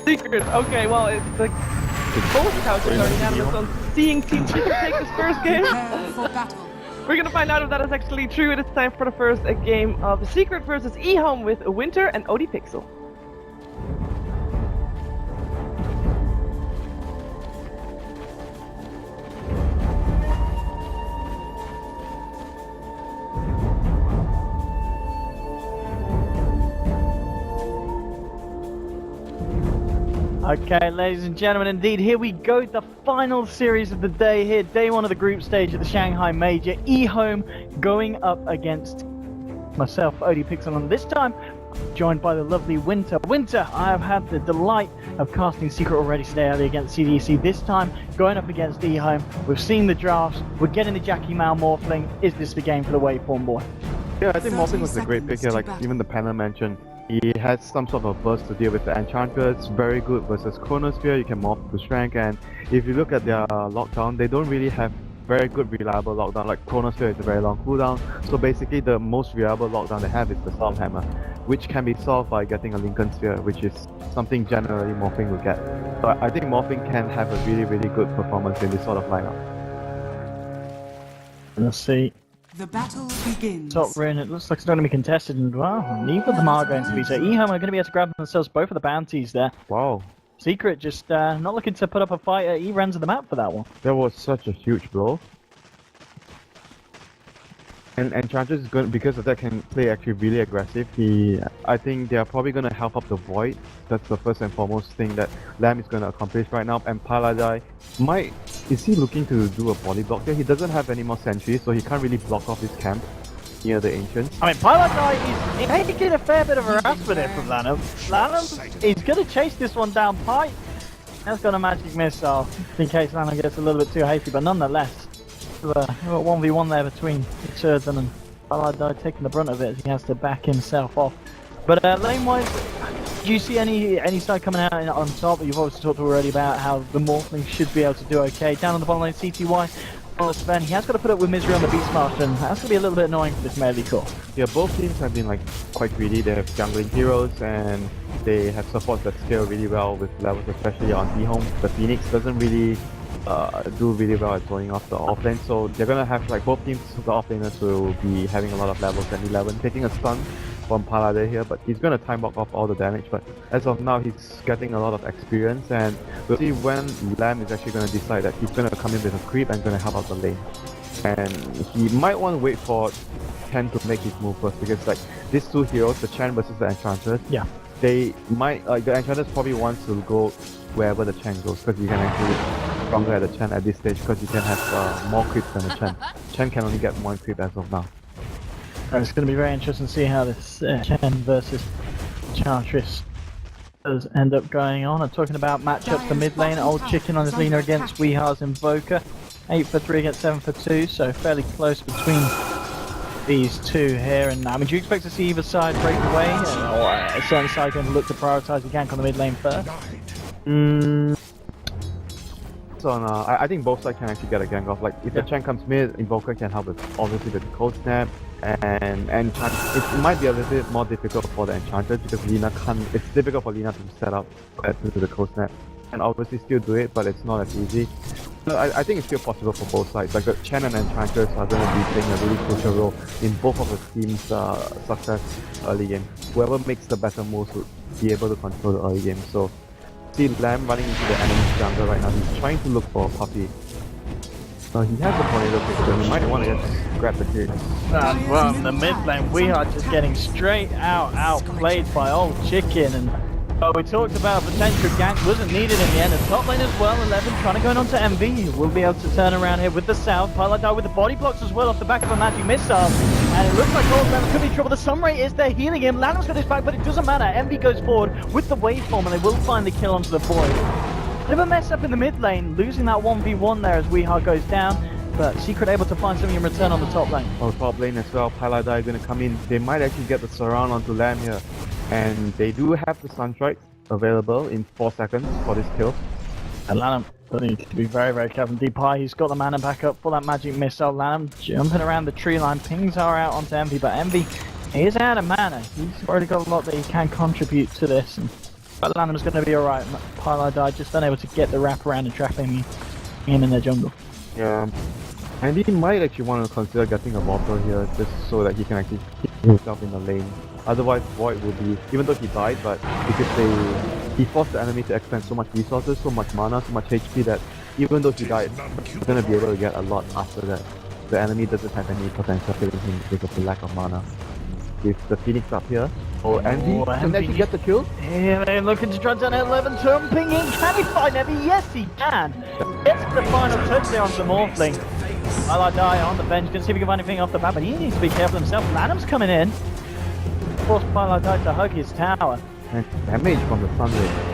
Secret. Okay, well, it's the both couches are unanimous on seeing Team Secret take this first game. We're gonna find out if that is actually true. It is time for the first game of Secret versus EHOME with Winter and ODPixel. Okay, ladies and gentlemen, indeed, here we go, the final series of the day here, day one of the group stage of the Shanghai Major, EHOME going up against myself, ODPixel, and this time joined by the lovely Winter. Winter, I have had the delight of casting Secret already today early against CDC, this time going up against EHOME. We've seen the drafts, we're getting the Jackie Mao Morphling. Is this the game for the Waveform boy? Yeah, I think Morphling was a great pick here, like even the panel mentioned. He has some sort of burst to deal with the Enchantress, very good versus Chronosphere, you can morph to strength, and if you look at their lockdown, they don't really have very good reliable lockdown, like Chronosphere is a very long cooldown, so basically the most reliable lockdown they have is the Stormhammer, which can be solved by getting a Lincoln Sphere, which is something generally Morphling will get. So I think Morphling can have a really good performance in this sort of lineup. Let's see. The battle begins. Top rune, it looks like it's going to be contested, and well, neither of them are going to be. So EHOME are going to be able to grab themselves both of the bounties there. Wow. Secret just not looking to put up a fight at either ends of the map for that one. That was such a huge blow. And Enchantress is going, because of that, can play actually really aggressive. I think they are probably going to help up the Void. That's the first and foremost thing that Lamb is going to accomplish right now. And Paladai is he looking to do a body block there? He doesn't have any more sentries, so he can't really block off his camp near the Ancients. I mean, Paladai is taking a fair bit of harassment here from Lanham. Lanham is going to chase this one down pipe. That's got a magic missile, in case Lanham gets a little bit too hasty, but nonetheless. 1v1 there between Surgeon and Paladai taking the brunt of it as he has to back himself off. But lane-wise, do you see any side coming out on top? You've obviously talked already about how the Morphling should be able to do okay. Down on the bottom lane, CTY, on Sven, he has got to put up with Misery on the Beastmaster, and that's going to be a little bit annoying for this melee core. Yeah, both teams have been quite greedy. They have jungling heroes and they have supports that scale really well with levels, especially on EHOME. The Phoenix doesn't really do really well at going off the offlane, so they're gonna have both teams, the offlaners will be having a lot of levels at 11, taking a stun from Paladai here, but he's gonna time walk off all the damage. But as of now, he's getting a lot of experience, and we'll see when Lamb is actually gonna decide that he's gonna come in with a creep and gonna help out the lane. And he might want to wait for Chen to make his move first, because these two heroes, the Chen versus the Enchantress, yeah, they might the Enchantress probably wants to go wherever the Chen goes, because you can actually stronger at the Chen at this stage, because you can have more creeps than the Chen. Chen can only get one creep as of now. It's going to be very interesting to see how this Chen versus Enchantress does end up going on. I'm talking about matchups, the mid lane, Old Chicken on his leaner against Weehar's Invoker. 8 for 3 against 7 for 2, so fairly close between these two here. And I mean, do you expect to see either side break away? Or a certain side going to look to prioritise the gank on the mid lane first? I think both sides can actually get a gank off. If the Chen comes mid, Invoker can help with obviously the cold snap, and it might be a little bit more difficult for the Enchantress because Lina can't. It's difficult for Lina to set up due to the cold snap, and obviously still do it, but it's not as easy. So I think it's still possible for both sides. The Chen and Enchantress are going to be playing a really crucial role in both of the teams' success early game. Whoever makes the better moves will be able to control the early game. So. See Lamb running into the enemy's jungle right now. He's trying to look for a puppy. He has a tornado picture. He might want to just grab the kill. And well, in the mid lane, we are just getting straight outplayed by Old Chicken. And we talked about potential gank wasn't needed in the end. The top lane as well, 11 trying to go on to MV. We'll be able to turn around here with the south. Paladai with the body blocks as well off the back of a magic missile. And it looks like Old Lamb could be in trouble. The Sunray is there healing him. Lanham's got his back, but it doesn't matter. MV goes forward with the waveform, and they will find the kill onto the Void. Bit of a mess up in the mid lane, losing that 1v1 there as Weehar goes down. But Secret able to find something in return on the top lane. Oh, top lane as well. Paladai going to come in. They might actually get the surround onto Lamb here. And they do have the Sunstrike available in 4 seconds for this kill. And Lanham need to be very careful. Deep high, he's got the mana back up for that magic missile. Lanham jumping around the tree line. Pings are out onto Envy, but Envy is out of mana. He's already got a lot that he can contribute to this. And But Lanham's going to be alright. Pylai died, just unable to get the wraparound and trapping him in their jungle. Yeah. And he might actually want to consider getting a bottle here just so that he can actually keep himself in the lane. Otherwise, Void will be, even though he died, but because he forced the enemy to expend so much resources, so much mana, so much HP that even though he died, he's going to be able to get a lot after that. The enemy doesn't have any potential killing him because of the lack of mana. With the Phoenix up here. Oh, Envy can actually get the kill? Yeah, they're looking to try down at 11 turn pinging. Can he find Envy? Yes, he can. Gets the final touch there onto the Morphling. Pylai die on the bench. Gonna see if he can find anything off the bat, but he needs to be careful himself. Lanham's coming in. Force Pylai die to hug his tower. And damage from the Sun Ray.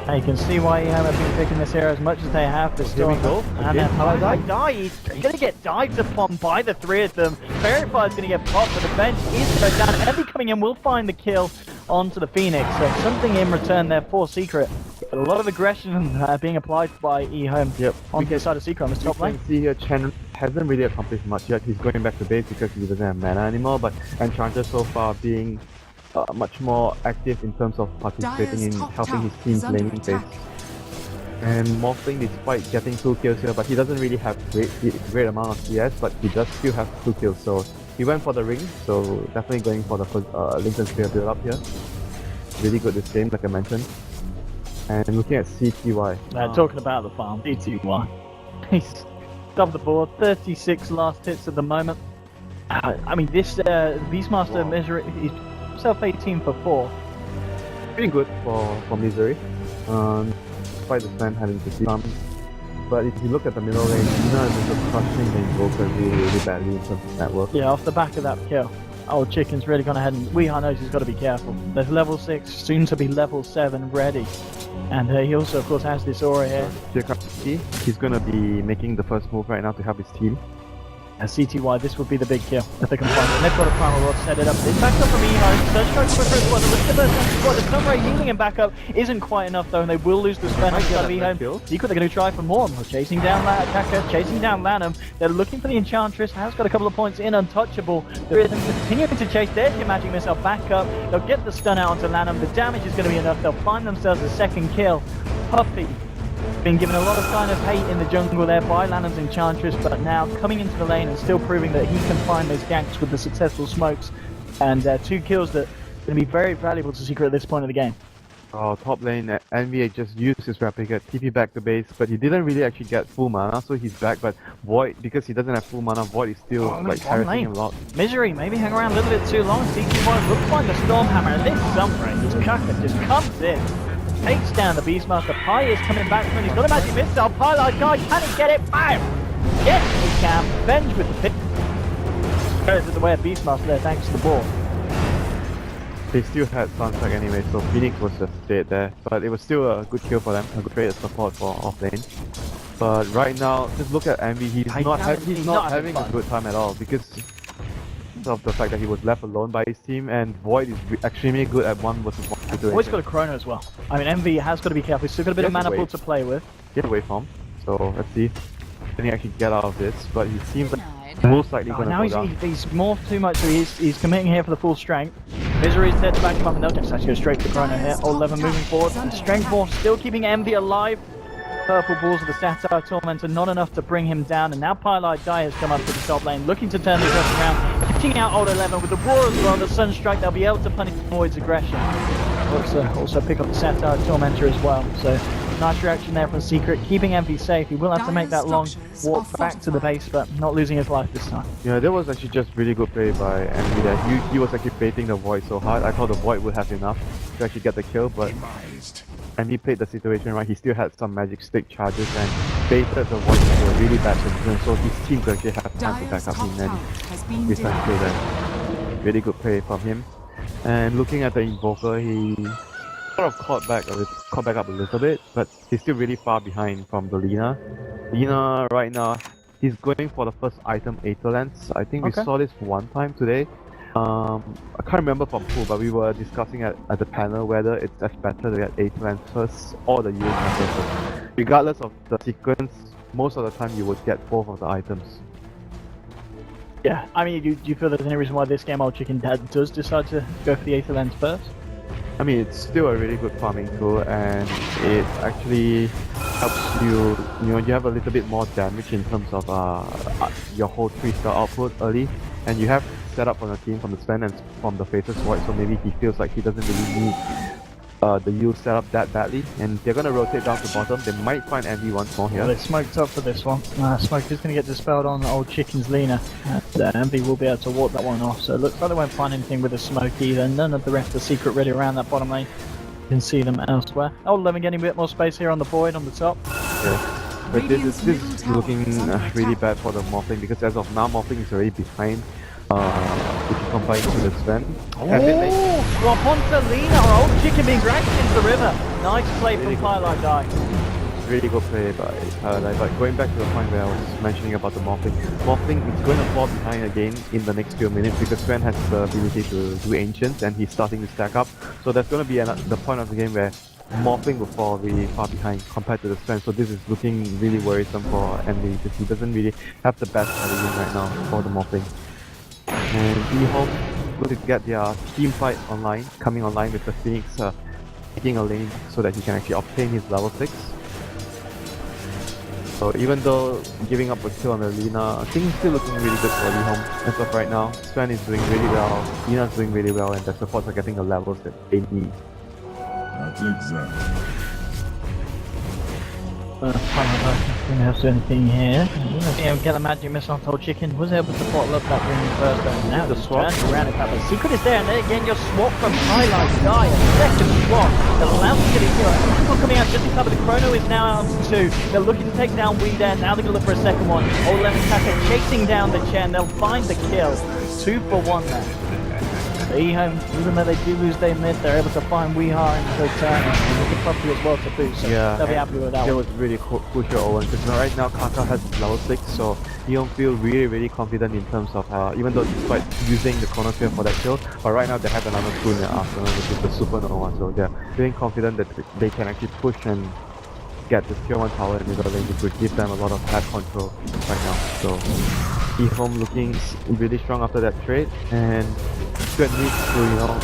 And you can see why EHOME have been picking this hero as much as they have. But still, Here we go. and then Pylai die. He's going to get dived upon by the three of them. Verified's going to get popped, but the bench is going down. Envy coming in will find the kill onto the Phoenix. So something in return there for Secret. But a lot of aggression being applied by EHOME on the side of Secret on this top lane. You can see here, Chen hasn't really accomplished much yet. He's going back to base because he doesn't have mana anymore, but Enchanter so far being much more active in terms of participating in helping his team's laning phase. And Morphling, despite getting 2 kills here, but he doesn't really have great amount of CS, but he does still have 2 kills. So he went for the ring, so definitely going for the Lincoln Spear build up here. Really good this game, like I mentioned. And looking at CTY. Talking about the farm, CTY. He's top the board, 36 last hits at the moment. I mean, this Beastmaster Misery, he's himself 18 for 4. Pretty good for Misery. Despite the Slam having to see some. But if you look at the middle lane, Nina is just crushing the Invoker really badly in terms of network. Yeah, off the back of that kill. Old Chicken's really gone ahead and Weeha knows he's got to be careful. There's level 6, soon to be level 7 ready. And he also, of course, has this aura here. He's going to be making the first move right now to help his team. CTY, this would be the big kill if they can find it. They've got a primal rod set it up. It's back up from EHOME. Surge strikes quicker as well. Look at the Sunray healing him back up isn't quite enough though, and they will lose the spell on EHOME. Secret, they're going to try for more. Chasing down Attacker, chasing down Lanham. They're looking for the Enchantress. Has got a couple of points in Untouchable. They're continuing to chase. There's your Magic Missile back up. They'll get the stun out onto Lanham. The damage is going to be enough. They'll find themselves a second kill. Puppey been given a lot of kind of hate in the jungle there by Lanham's Enchantress, but now coming into the lane and still proving that he can find those ganks with the successful smokes. And 2 kills that are going to be very valuable to Secret at this point of the game. Oh, top lane, NBA just used his replica, TP back to base, but he didn't really actually get full mana, so he's back, but Void, because he doesn't have full mana, Void is still harassing him a lot. Misery, maybe hang around a little bit too long. CT1 looks like a Stormhammer, and this Sunbreak, this Cucker just comes in. Takes down the Beastmaster. Pi is coming back from him. He's got a Magic Missile. Pylai guy, can he get it? Bam! Yes, he can. Venge with the pick. Goes at the way of Beastmaster there, thanks to the ball. They still had Sunstrike anyway, so Phoenix was just dead there. But it was still a good kill for them, a great support for off lane. But right now, just look at Envy. He's not having a good time at all because of the fact that he was left alone by his team, and Void is extremely good at 1 versus 1 situation. Void's got a Chrono as well. I mean, Envy has got to be careful. He's still got a bit of mana pool to play with. Get away from. So let's see. Can he actually get out of this? But he seems like most likely going to go down. He's morphed too much, so he's committing here for the full strength. Misery's there to back him up, and they'll just actually go straight to the Chrono here. Old 11 moving forward. The strength morph still keeping Envy alive. Purple balls of the Satire Tormentor, not enough to bring him down, and now Pylai Die has come up to the top lane, looking to turn this around, kicking out Old 11 with the Roar as well, the Sunstrike. They'll be able to punish Void's aggression. Also pick up the Satire Tormentor as well, so nice reaction there from Secret, keeping Envy safe. He will have to make that long walk back to the base, but not losing his life this time. Yeah, that was actually just really good play by Envy there. He was actually baiting the Void so hard. I thought the Void would have enough to actually get the kill, but and he played the situation right. He still had some magic stick charges and baited the Void into a really bad position, so his team could actually have time to back up him and this time kill them. Really good play from him. And looking at the Invoker, he sort of caught back up a little bit, but he's still really far behind from the Lina. Lina right now, he's going for the first item, Aether Lens. I think we saw this one time today. I can't remember from who, but we were discussing at the panel whether it's better to get Aether Lens first or the Yield first. Regardless of the sequence, most of the time you would get both of the items. Yeah, I mean, do you feel there's any reason why this game Old Chicken Dad does decide to go for the Aether Lens first? I mean, it's still a really good farming tool, and it actually helps you. You know, you have a little bit more damage in terms of your whole 3-star output early, and you have set up from the team, from the Sven and from the Faceless Void, so maybe he feels like he doesn't really need the use set up that badly, and they're gonna rotate down to bottom. They might find Envy once more here. Well, it's smoked up for this one. Smoke is going to get dispelled on old Chicken's Lena, and Envy will be able to walk that one off. So it looks like they won't find anything with the smoke either. None of the rest are secret ready around that bottom lane. You can see them elsewhere. Old 11 getting a bit more space here on the void on the top. Yeah. But this is looking really bad for the Morphling, because as of now, Morphling is already behind. If you compare it to the Sven. Oh, swap onto Lena. Our old Chicken being dragged into the river. Nice play Really from Highlight Guy. Really good play by but going back to the point where I was mentioning about the Morphling. Morphling is going to fall behind again in the next few minutes because Sven has the ability to do Ancients and he's starting to stack up. So there's going to be the point of the game where Morphling will fall really far behind compared to the Sven. So this is looking really worrisome for Envy because he doesn't really have the best early win right now for the Morphling. And EHOME going to get their team fight online, coming online with the Phoenix taking a lane so that he can actually obtain his level 6. So even though giving up a kill on the Lina, things is still looking really good for EHOME as of right now. Sven is doing really well, Lina is doing really well, and the supports are getting the levels that they need. That's exactly. Didn't have to do anything here. Yeah, get the magic missile on Old Chicken. Was able to bottle up that ring first, and now The just swap. turns around and the secret is there, and then again your swap from Highlight Guy, a second swap that allows you to get a hero. People coming out just in time, but the Chrono is now out to 2. They're looking to take down Wee there, now they're going to look for a second one. Old Lemon Taka chasing down the Chen, they'll find the kill. 2 for 1 there. EHOME, even though they do lose their mid, they're able to find Weeha and the turn and the property as well to boot, so Yeah, they'll be happy with that It one. was really crucial Owen because right now Kaka has level 6, so he don't feel really confident in terms of even though despite using the Chronosphere for that kill, but right now they have another tool in their arsenal, which is the Supernova, so they're feeling confident that they can actually push and get the tier 1 tower in the middle lane, which would give them a lot of map control right now. So EHOME looking really strong after that trade, and good need to, you know,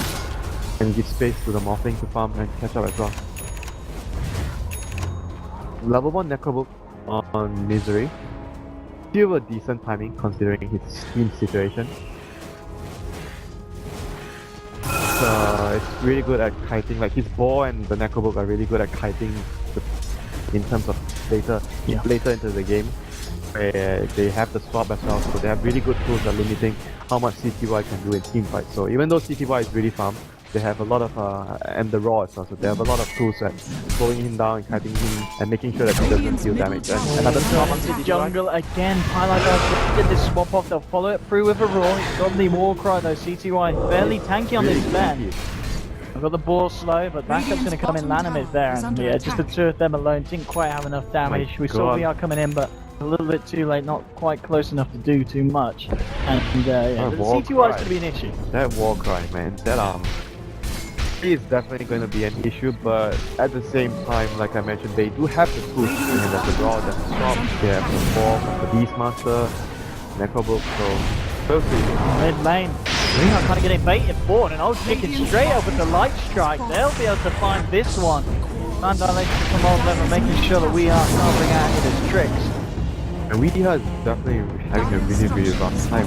and give space to the Morphling to farm and catch up as well. Level 1 Necrobook on Misery. Still a decent timing considering his team situation. It's really good at kiting, like his ball and the Necrobook are really good at kiting in terms of later into the game, where they have the swap as well, so they have really good tools at limiting how much CTY can do in team fights. So even though CTY is really farm, they have a lot of and the raw as well, so they have a lot of tools at slowing him down and kiting him and making sure that he doesn't deal damage. And another swap on CTY. Jungle again, Highlight Guy did this swap off, they'll follow it through with a roar. He's got the war cry though, CTY fairly tanky on this Ben. I've got the ball slow, but backup's going to come in. Lanham is there, and yeah, just the 2 of them alone didn't quite have enough damage. We saw VR coming in, but a little bit too late, not quite close enough to do too much. And yeah, the CTY is going to be an issue. That war cry, man, that is definitely going to be an issue, but at the same time, like I mentioned, they do have the tools. There's the draw, there's the swap, they have the ball, the Beastmaster, Necrobook, so we'll see. Mid lane. Reno kind of getting baited forward, and Old Chicken straight up with the light strike. They'll be able to find this one. Fan dilation from Old Lemon, making sure that we are covering out any of his tricks. And Weeha is definitely having a really rough time.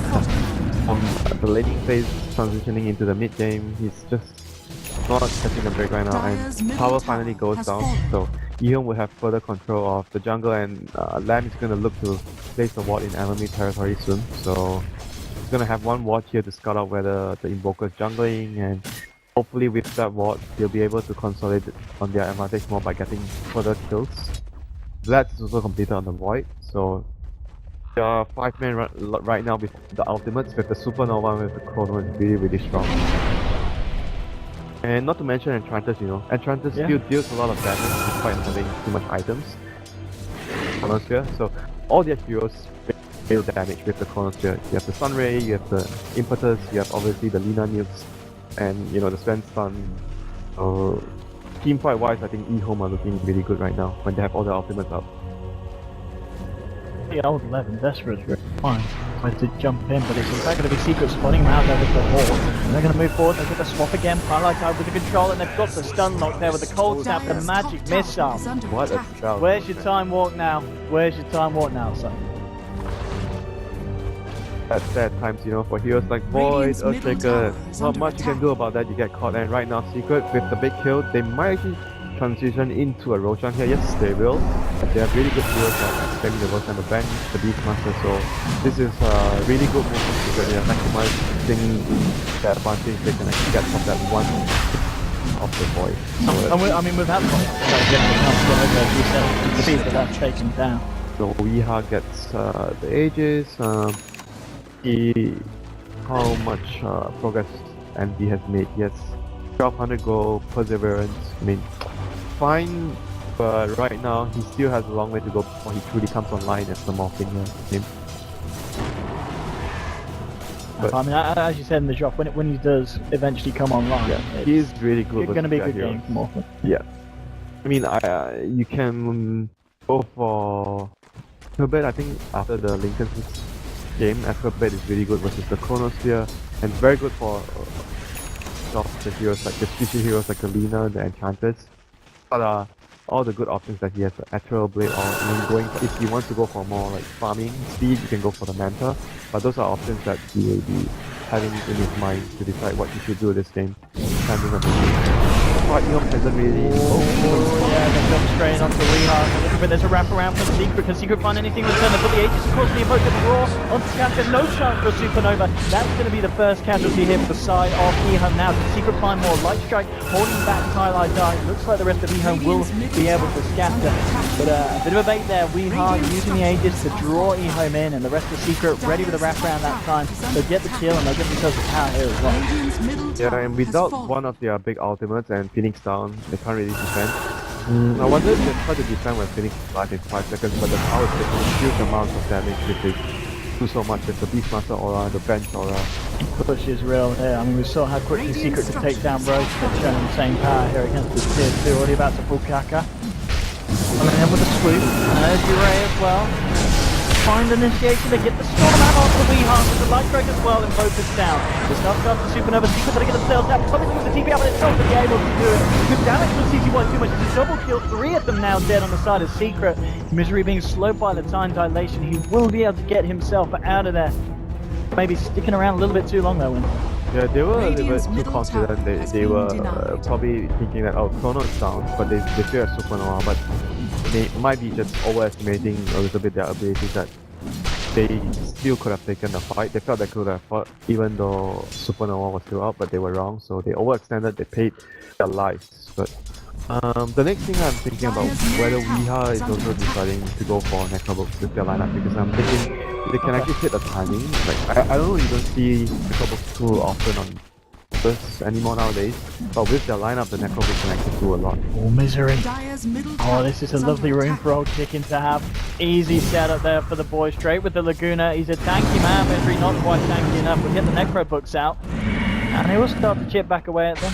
From the laning phase transitioning into the mid game, he's just not catching the break right now, and power finally goes down. So EHOME will have further control of the jungle, and Lamb is going to look to place the ward in enemy territory soon. So he's going to have one ward here to scout out whether the Invoker is jungling, and hopefully with that ward they'll be able to consolidate on their advantage more by getting further kills. Vlad's is also completed on the Void, so there are 5 men right now with the ultimates, with the Supernova and with the Chrono is really strong. And not to mention Enchantress, you know. Enchantress still deals a lot of damage despite having too much items. Chronosphere, so all their heroes deal damage with the Chronosphere. You have the Sunray, you have the Impetus, you have obviously the Lina nukes, and you know the Sven stun. So team fight wise, I think EHOME are looking really good right now when they have all their ultimates up. The Old 11 desperate for it. Fine. Tried to jump in, but it's in fact going to be Secret spawning him out there with the Hawk. And they're going to move forward, they've got the swap again, Twilight Guy with the control, and they've got the stun lock there with the cold snap, the magic missile. What a spell. Where's your time walk now? Where's your time walk now, son? At sad times, you know, for heroes like Void, Earthshaker, not much you can do about that, you get caught. And right now, Secret, with the big kill, they might actually transition into a Roshan here. Yes, they will. But they have really good heroes like spamming the Roshan, the bench, the Beastmaster, so this is a really good move from Secret. They are maximizing the advantage they can actually get from that one of the Void. I mean, without Void, you see that that's taken down. So Weeha gets the Aegis, see how much progress Andy has made. Yes, 1200 gold, Perseverance, I mean, fine, but right now he still has a long way to go before he truly comes online as the more thing game. But I mean, as you said in the drop, when he does eventually come online, yeah, he is really good. It's going to be a good game for Morphin. Yeah, I mean, you can go for Herbert. I think after the Lincoln's game, Herbert is really good versus the Chronosphere, and very good for the heroes like the squishy heroes like the Lina, the Enchanters. But all the good options that he has, the Ethereal Blade, or if he wants to go for more like farming speed, you can go for the Manta. But those are options that he will be having in his mind to decide what he should do this game. But EHOME hasn't really... yeah, they jump straight onto Weeha. But there's a wraparound from Secret. Can Secret find anything in return? They put the Aegis across the Invoker Raw onto Scatter. No chance for a Supernova. That's going to be the first casualty here for the side of EHOME now. Can Secret find more? Light Strike holding back Twilight Die. Looks like the rest of EHOME will be able to scatter. But a bit of a bait there. Weeha using the Aegis to draw EHOME in, and the rest of Secret ready with the wraparound that time. They'll get the kill and they'll get themselves a power here as well. Yeah, and without one of their big ultimates and Phoenix down, they can't really defend. I wonder if they try to defend when Phoenix is live in 5 seconds, but the power is taking huge amounts of damage if they do so much. There's the Beastmaster aura, the bench aura. Push is real here. I mean, we saw how quickly Secret could take down Roach, but showing the same power here against the tier 2, already about to pull Kaka. Coming in with a swoop, and there's Uray as well. Find initiation, they get the storm out onto the Weeha with the Light Strike as well, and focus down. The stuff starts to Supernova, Secret to get themselves down, coming through the TP out, but it's not going to be able to do it. Good damage from CC1 too much, it's a double kill, 3 of them now dead on the side of Secret. Misery being slowed by the time dilation, he will be able to get himself out of there. Maybe sticking around a little bit too long though, Win. Yeah, they were a little bit too confident. They were probably thinking that, oh, Chrono is down, but they still have Supernova, but they might be just overestimating a little bit their abilities that they still could have taken the fight. They felt they could have fought even though Supernova was still out, but they were wrong, so they overextended, they paid their lives. But the next thing I'm thinking about whether Weeha is also deciding to go for Necrobooks with their lineup, because I'm thinking they can actually hit the timing. Like I don't know, you don't see Necrobooks too often on this anymore nowadays, but with their lineup, the Necrobooks can actually do a lot. Oh, Misery. Oh, this is a lovely room for old Chicken to have. Easy setup there for the boy, straight with the Laguna. He's a tanky man, Misery not quite tanky enough. We'll get the Necrobooks out, and they will start to chip back away at them.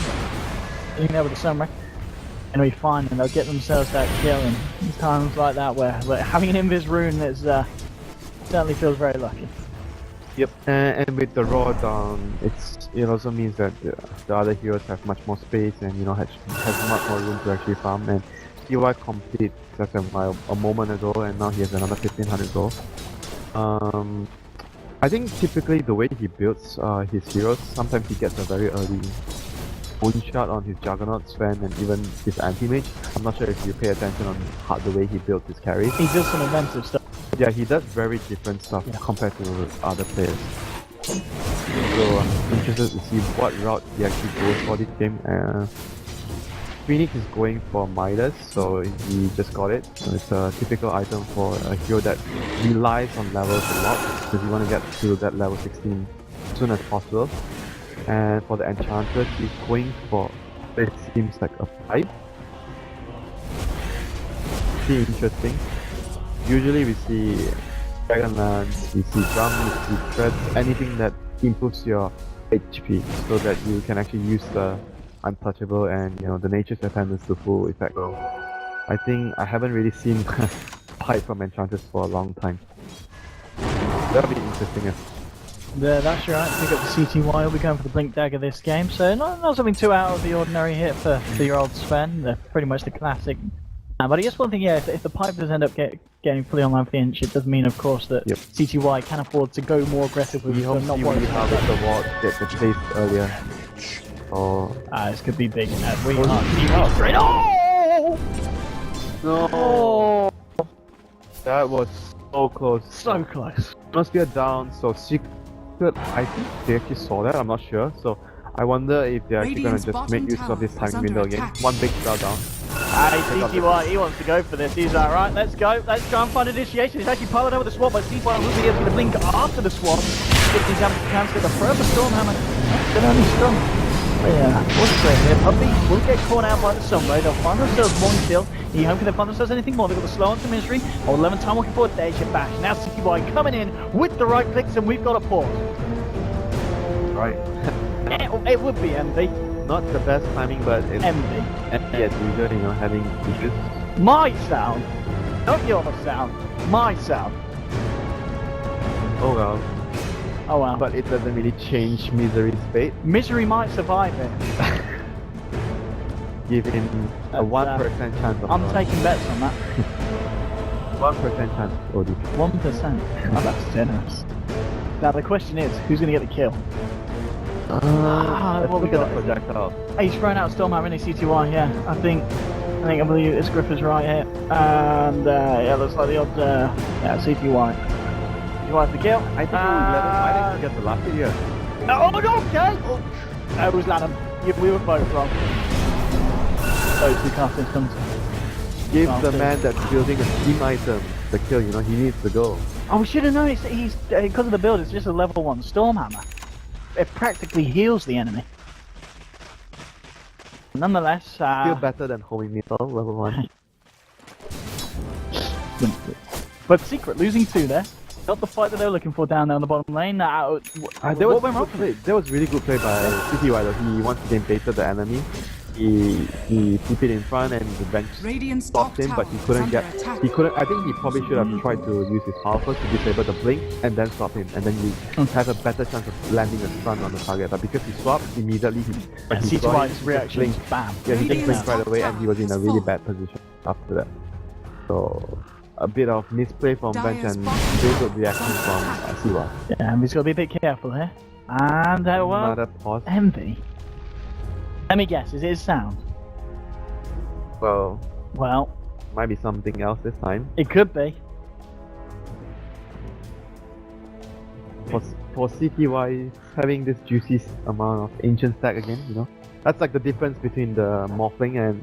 Getting there with the Sunray. And we find and they'll get themselves that kill in times like that where having an Invis rune is certainly feels very lucky. Yep, and with the Raw down, it also means that the other heroes have much more space and has much more room to actually farm. And UI complete just a moment ago, and now he has another 1500 gold. I think typically the way he builds his heroes, sometimes he gets a very early moonshot on his Juggernaut, Sven, and even his Anti-Mage. I'm not sure if you pay attention on the way he builds his carries. He does some inventive stuff. Yeah, he does very different stuff compared to other players. So I'm interested to see what route he actually goes for this game. Phoenix is going for Midas, so he just got it. So it's a typical item for a hero that relies on levels a lot, because you want to get to that level 16 as soon as possible. And for the Enchantress, he's going for, it seems like a 5. Pretty interesting. Usually we see Dragonlance, we see Drum, we see Threads, anything that improves your HP so that you can actually use the Untouchable and the Nature's Attendance to full effect. So I think I haven't really seen pipe from Enchantress for a long time. That'll be interesting. Yeah, that's right. Pick up the CTY. Will be going for the Blink Dagger this game, so not something too out of the ordinary hit for your old Sven. They're pretty much the classic. But I guess one thing, yeah, if the pipe does end up getting fully online for the inch, it does mean, of course, that CTY can afford to go more aggressive with hope not you worry really about harvest the ward, get the chase earlier. Oh. this could be big. We are straight. Oh! No! That was so close. So close. Atmosphere down, so Secret, I think they actually saw that, I'm not sure. So I wonder if they're actually gonna just make use of this timing window again. One big spell down. Hey, CTY, he wants to go for this. He's like, right, let's go. Let's try and find initiation. He's actually piloted over the swap, but CTY will be able to blink after the swap. 15 damage to cancel the forever Stormhammer. Good only stun. Yeah, what's great here? Puppy will get caught out by the Sunray. They'll find themselves one kill. You hope they find themselves anything more. They've got the slow onto Misery. Or 11 time walking forward. There's your bash. Now CTY coming in with the right clicks, and we've got a pause. Right. It would be Envy. Not the best timing, but it's Envy. Envy as usual, you know, having issues. My sound. Not your sound. My sound. Oh well. Oh well. But it doesn't really change Misery's fate. Misery might survive it. Give him a 1% chance of I'm taking bets on that. 1% chance, OD. 1%. Oh, that's generous. Now the question is, who's going to get the kill? What we got? got? Projectile. He's thrown out Stormhammer in CTY, yeah. I believe it's Griffer's right here. And yeah, looks like the odds yeah, CTY. CTY's the kill. I think we might actually get the last hit here. Oh, okay! Oh. It was Lanham. We were both wrong. Those two castings comes. Give the man that's building a team item the kill, you know, he needs to go. Oh, we should have known he's because of the build, it's just a level 1 Stormhammer. It practically heals the enemy. Nonetheless, Still better than homing metal, level 1. But Secret losing 2 there. Not the fight that they were looking for down there on the bottom lane. What went wrong? There was really good play by CTY though. He once again baited the enemy. He put it in front and the bench stopped him, but he couldn't get. He couldn't. I think he probably should have tried to use his power first to disable the blink and then stop him, and then you have a better chance of landing a stun on the target. But because he swapped immediately, he CTY's reaction, bam. Yeah, he just blinked right away, and he was in a really bad position after that. So a bit of misplay from bench and very good reaction from Siwa. Yeah, and he's got to be a bit careful here. And well, another pause. Envy. Let me guess, is it his sound? Well, might be something else this time. It could be. For CTY, having this juicy amount of ancient stack again, you know, that's like the difference between the Morphling and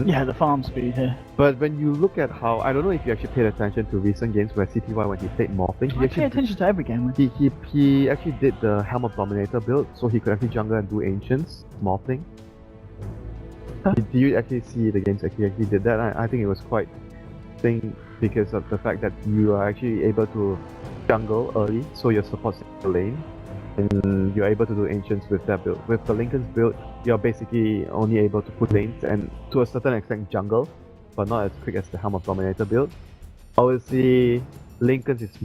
yeah, the farm speed here. But when you look at how, I don't know if you actually paid attention to recent games where CTY, when he played Morphling, he actually pay attention to every game. He actually did the Helm of Dominator build, so he could actually jungle and do Ancients, Morphling. Do you actually see the games that he actually did that? I think it was quite thing because of the fact that you are actually able to jungle early, so your support's in the lane. And you're able to do Ancients with that build. With the Linken's build, you're basically only able to put lanes and to a certain extent jungle, but not as quick as the Helm of Dominator build. Obviously, Linken's is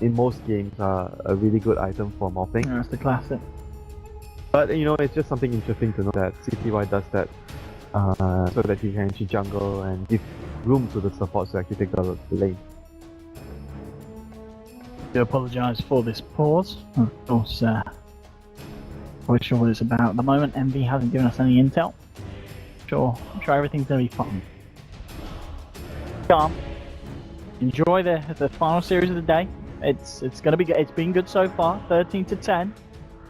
in most games a really good item for Morphling. Yeah, that's the classic. But you know, it's just something interesting to know that CTY does that so that he can actually jungle and give room to the supports to actually take the lane. I apologise for this pause. Of course, not sure what it's about at the moment. MV hasn't given us any intel. I'm sure everything's going to be fun. Calm. Enjoy the final series of the day. It's going to be good. It's been good so far. 13-10.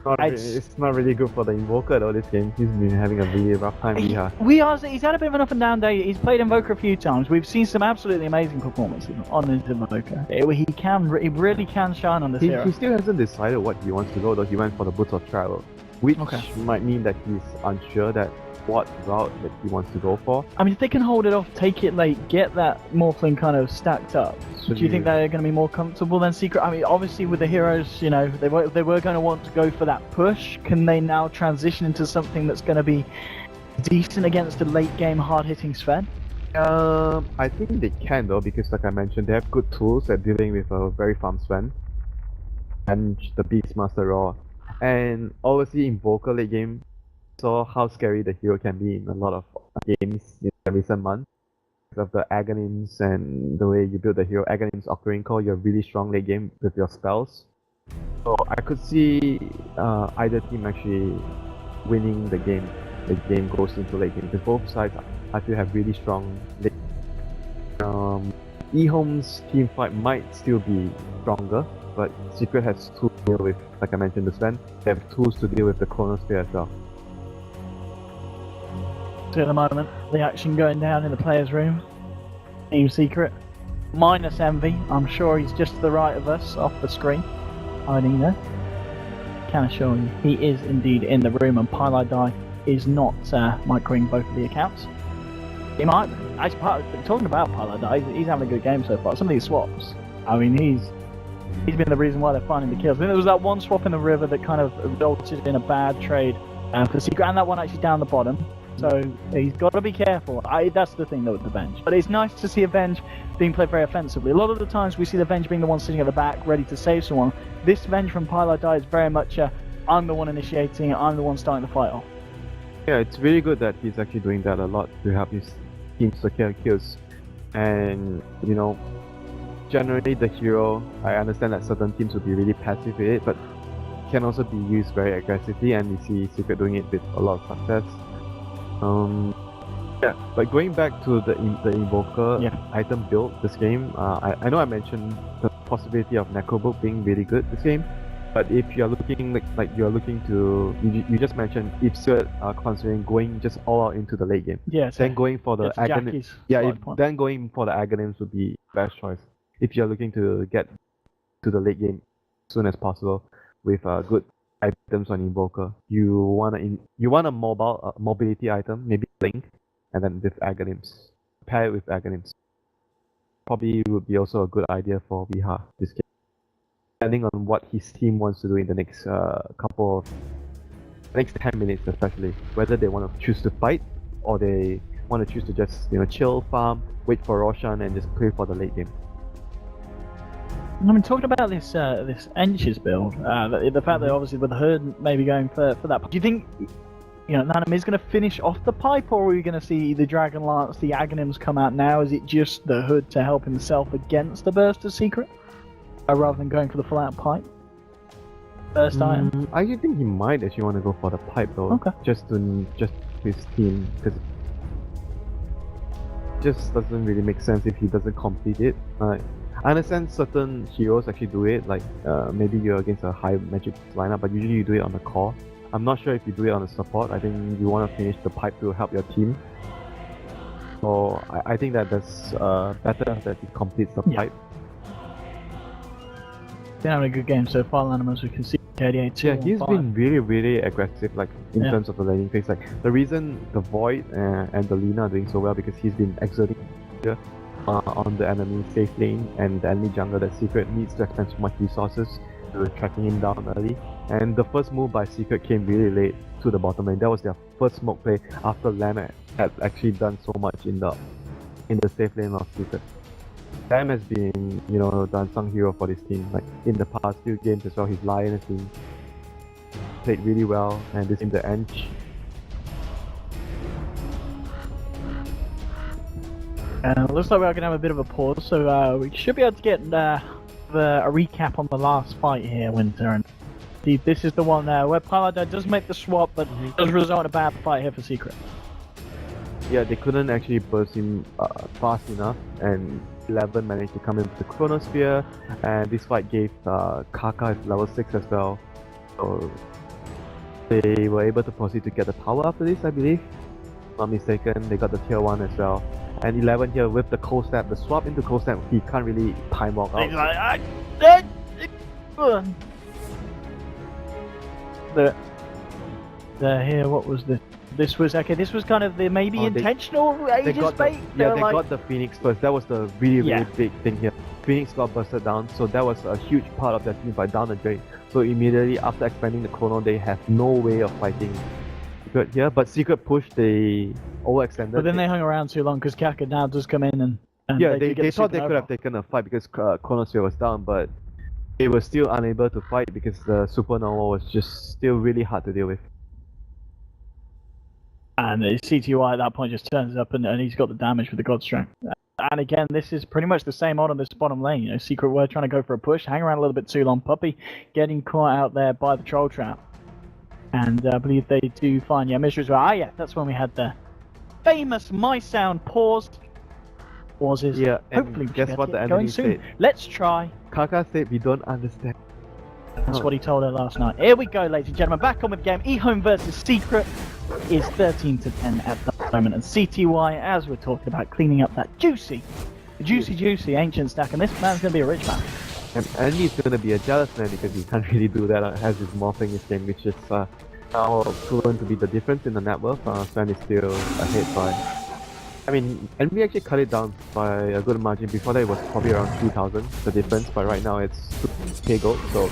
It's not really good for the Invoker though, this game. He's been having a really rough time. He's had a bit of an up and down day. He's played Invoker a few times. We've seen some absolutely amazing performances on his Invoker. He really can shine on this hero. He still hasn't decided what he wants to go though. He went for the Boots of Travel, which might mean that he's unsure that what route that he wants to go for. I mean, if they can hold it off, take it late, get that Morphling kind of stacked up, do you think they're going to be more comfortable than Secret? I mean, obviously with the heroes, you know, they were going to want to go for that push. Can they now transition into something that's going to be decent against a late game hard-hitting Sven? I think they can though, because like I mentioned, they have good tools at dealing with a very farm Sven. and the Beastmaster Raw. And obviously Invoker late game saw how scary the hero can be in a lot of games in the recent months. Of the Aghanims and the way you build the hero. Aghanims Occurring Call, you're really strong late game with your spells. So I could see either team actually winning the game. The game goes into late game because both sides I feel have really strong late. EHOME's team fight might still be stronger, but Secret has tools to deal with, like I mentioned, the Sven. They have tools to deal with the Chronosphere as well. So at the moment, the action going down in the players' room. Team Secret, minus Envy. I'm sure he's just to the right of us off the screen, hiding there. Can assure you, he is indeed in the room, and Pylai is not microing both of the accounts. He might. Actually, talking about Pylai, he's having a good game so far. Some of these swaps, I mean, he's been the reason why they're finding the kills. I mean, there was that one swap in the river that kind of resulted in a bad trade for Secret, and that one actually down the bottom. So he's got to be careful. That's the thing though with the Venge. But it's nice to see a Venge being played very offensively. A lot of the times we see the Venge being the one sitting at the back, ready to save someone. This Venge from Pylai is very much I'm the one initiating it, I'm the one starting the fight off. Yeah, it's really good that he's actually doing that a lot to help his team secure kills. And, you know, generally the hero, I understand that certain teams will be really passive with it, but can also be used very aggressively, and we see Secret doing it with a lot of success. Yeah, but going back to the Invoker item build this game, I know I mentioned the possibility of Necrobook being really good this game, but if you're looking like you're looking to, you just mentioned if Secret are considering going just all out into the late game, then going for the Aghanims, then going for the Aghanims would be best choice if you're looking to get to the late game as soon as possible with good items on Invoker. You want a mobility item, maybe Link, and then with Aghanims. Pair it with Aghanims. Probably would be also a good idea for Viha this game, depending on what his team wants to do in the next next 10 minutes especially. Whether they want to choose to fight or they want to choose to just chill, farm, wait for Roshan and just play for the late game. I mean, talking about this Ench's build, the fact that obviously with the Herd maybe going for that, do you think Nanam is going to finish off the pipe, or are we going to see the Dragon Lance, the Aghanims come out now? Is it just the Hood to help himself against the Burst of Secret, rather than going for the full out pipe? First item? I actually think he might actually want to go for the pipe though, just his team, because it just doesn't really make sense if he doesn't complete it. I understand certain heroes actually do it, like maybe you're against a high magic lineup, but usually you do it on the core. I'm not sure if you do it on the support. I think you want to finish the pipe to help your team. So I think that that's better that he completes the pipe. Been having a good game so far, Lanham, as we can see. KDA 2 he's been really aggressive, like in terms of the laning phase. Like the reason the Void and the Lina are doing so well because he's been exerting on the enemy safe lane, and the enemy jungle that Secret needs to expend so much resources to tracking him down early. And the first move by Secret came really late to the bottom lane. That was their first smoke play after Lam had actually done so much in the safe lane of Secret. Lam has been, the unsung hero for this team. Like in the past few games as well, his Lion has been played really well, and this in the Ench. Looks like we're going to have a bit of a pause, so we should be able to get a recap on the last fight here, Winter. And this is the one where Pylai does make the swap, but does result in a bad fight here for Secret. Yeah, they couldn't actually burst him fast enough, and 11 managed to come in with the Chronosphere, and this fight gave Kaka his level 6 as well. So they were able to proceed to get the power after this, I believe. Not mistaken, they got the tier 1 as well. And 11 here with the cold snap, the swap into cold snap, he can't really time walk out. He's like, here, what was this? This was kind of the maybe intentional Aegis bait. They got the Phoenix first. That was the really big thing here. Phoenix got busted down, so that was a huge part of their team fight down the drain. So immediately after expanding the Chrono, they have no way of fighting Secret here. But Secret push, they overextended. But then they hung around too long because Kaka now does come in and they thought they could have taken a fight because Chronosphere was down, but they were still unable to fight because the supernova was just still really hard to deal with. And the CTY at that point just turns up and he's got the damage with the God Strength. And again, this is pretty much the same on this bottom lane. You know, Secret were trying to go for a push, hang around a little bit too long. Puppey getting caught out there by the troll trap. And I believe they do find Mishra as well. Ah, yeah, that's when we had the famous My Sound pause. Pauses. Yeah, and hopefully guess what the going enemy soon. said? Let's try. Kaka said we don't understand. That's what he told her last night. Here we go, ladies and gentlemen. Back on with the game. EHOME versus Secret is 13-10 at the moment. And CTY, as we're talking about, cleaning up that juicy ancient stack. And this man's going to be a rich man. And he's going to be a jealous man because he can't really do that as he's morphing his game, which is now proven to be the difference in the net worth. Sven is still ahead by... I mean, and we actually cut it down by a good margin. Before that it was probably around 3,000, the difference, but right now it's 2k gold, so